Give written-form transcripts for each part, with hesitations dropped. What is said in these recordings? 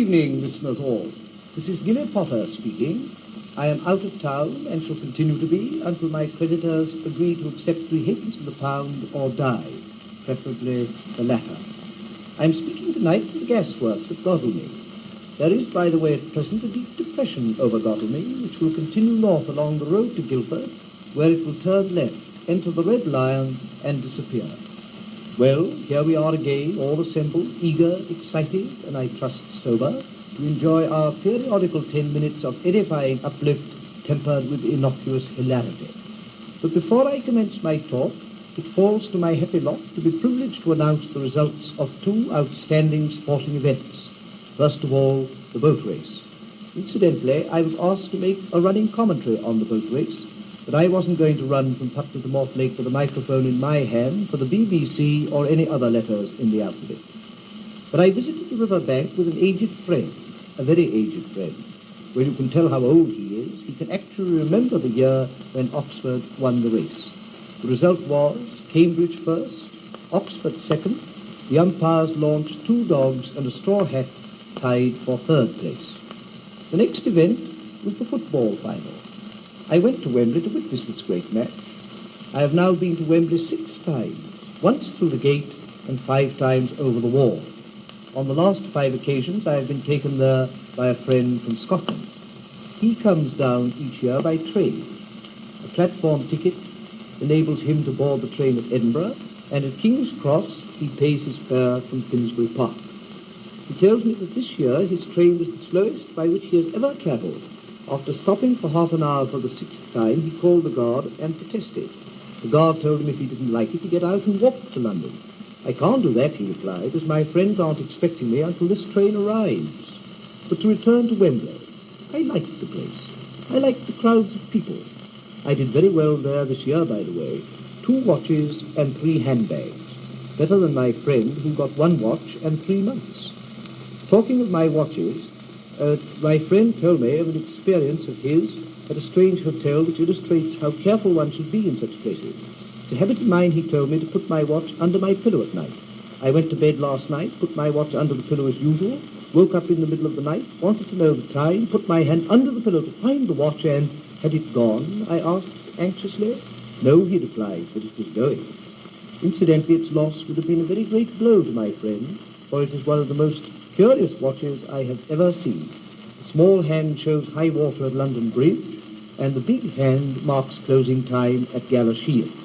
evening, listeners all. This is Gillie Potter speaking. I am out of town and shall continue to be until my creditors agree to accept 3 halfpence to the pound or die, preferably the latter. I am speaking tonight from the gasworks at Godalming. There is, by the way, at present a deep depression over Godalming, which will continue north along the road to Guildford, where it will turn left, enter the Red Lion, and disappear. Well, here we are again, all assembled, eager, excited, and I trust sober, to enjoy our periodical 10 minutes of edifying uplift tempered with innocuous hilarity. But before I commence my talk, it falls to my happy lot to be privileged to announce the results of 2 outstanding sporting events. First of all, the boat race. Incidentally, I was asked to make a running commentary on the boat race, but I wasn't going to run from Putney to Mortlake with a microphone in my hand for the BBC or any other letters in the alphabet. But I visited the river bank with an aged friend, a very aged friend. When you can tell how old he is, he can actually remember the year when Oxford won the race. The result was Cambridge first, Oxford second. The umpires launched 2 dogs and a straw hat tied for 3rd place. The next event was the football final. I went to Wembley to witness this great match. I have now been to Wembley 6 times, once through the gate and 5 times over the wall. On the last 5 occasions I have been taken there by a friend from Scotland. He comes down each year by train. A platform ticket enables him to board the train at Edinburgh, and at King's Cross he pays his fare from Finsbury Park. He tells me that this year his train was the slowest by which he has ever travelled. After stopping for half an hour for the 6th time, he called the guard and protested. The guard told him if he didn't like it, to get out and walk to London. I can't do that, he replied, as my friends aren't expecting me until this train arrives. But to return to Wembley, I liked the place. I liked the crowds of people. I did very well there this year, by the way. 2 watches and 3 handbags. Better than my friend, who got 1 watch and 3 months. Talking of my watches, my friend told me of an experience of his at a strange hotel which illustrates how careful one should be in such places. It's a habit of mine, he told me, to put my watch under my pillow at night. I went to bed last night, put my watch under the pillow as usual, woke up in the middle of the night, wanted to know the time, put my hand under the pillow to find the watch, and had it gone? I asked anxiously. No, he replied, but it was going. Incidentally, its loss would have been a very great blow to my friend, for it is one of the most curious watches I have ever seen. The small hand shows high water at London Bridge, and the big hand marks closing time at Galashiels.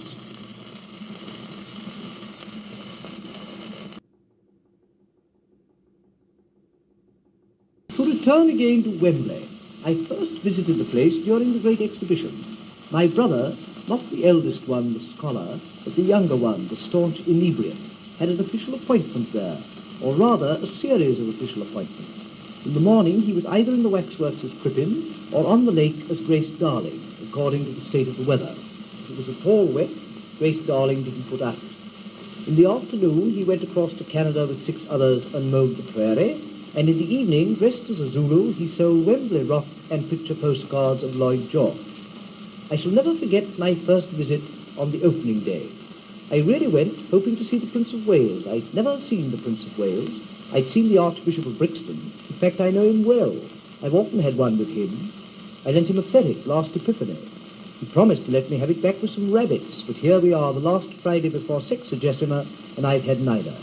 To return again to Wembley, I first visited the place during the Great Exhibition. My brother, not the eldest one, the scholar, but the younger one, the staunch inebriate, had an official appointment there, or rather a series of official appointments. In the morning he was either in the waxworks as Crippen or on the lake as Grace Darling, according to the state of the weather. If it was at all wet, Grace Darling didn't put out. In the afternoon he went across to Canada with 6 others and mowed the prairie, and in the evening, dressed as a Zulu, he sold Wembley rock and picture postcards of Lloyd George. I shall never forget my first visit on the opening day. I really went hoping to see the Prince of Wales. I'd never seen the Prince of Wales. I'd seen the Archbishop of Brixton. In fact, I know him well. I've often had one with him. I lent him a ferret last Epiphany. He promised to let me have it back with some rabbits, but here we are the last Friday before Sexagesima, and I've had neither.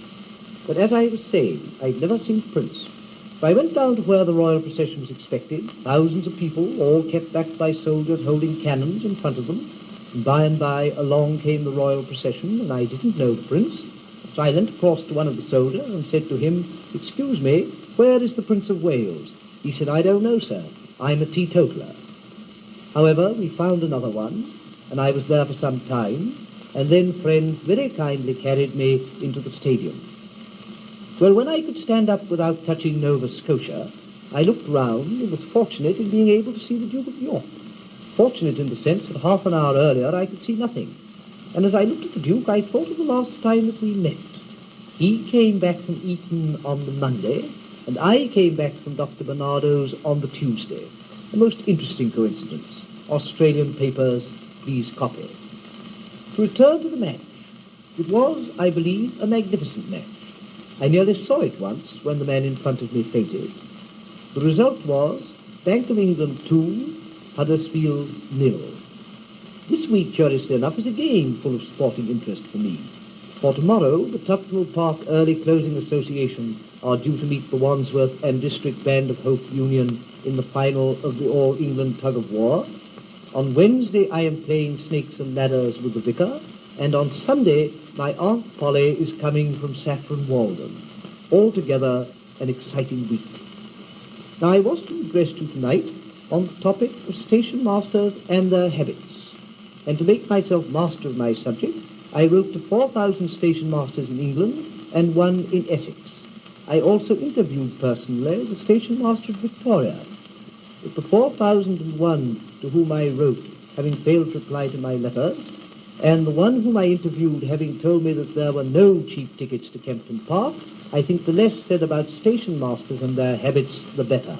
But as I was saying, I'd never seen the Prince. So I went down to where the royal procession was expected, thousands of people, all kept back by soldiers holding cannons in front of them, and by along came the royal procession, and I didn't know the Prince. So I leant across to one of the soldiers and said to him, "Excuse me, where is the Prince of Wales?" He said, "I don't know, sir. I'm a teetotaler." However, we found another one, and I was there for some time, and then friends very kindly carried me into the stadium. Well, when I could stand up without touching Nova Scotia, I looked round and was fortunate in being able to see the Duke of York. Fortunate in the sense that half an hour earlier I could see nothing. And as I looked at the Duke, I thought of the last time that we met. He came back from Eton on the Monday, and I came back from Dr. Bernardo's on the Tuesday. A most interesting coincidence. Australian papers, please copy. To return to the match, it was, I believe, a magnificent match. I nearly saw it once when the man in front of me fainted. The result was Bank of England 2, Huddersfield 0. This week, curiously enough, is a game full of sporting interest for me. For tomorrow, the Tufnell Park Early Closing Association are due to meet the Wandsworth and District Band of Hope Union in the final of the All England Tug of War. On Wednesday, I am playing Snakes and Ladders with the Vicar, and on Sunday, my Aunt Polly is coming from Saffron Walden. Altogether, an exciting week. Now, I was to address you tonight on the topic of station masters and their habits. And to make myself master of my subject, I wrote to 4,000 station masters in England and one in Essex. I also interviewed personally the station master of Victoria. With the 4,001 to whom I wrote having failed to reply to my letters, and the one whom I interviewed having told me that there were no cheap tickets to Kempton Park, I think the less said about station masters and their habits, the better.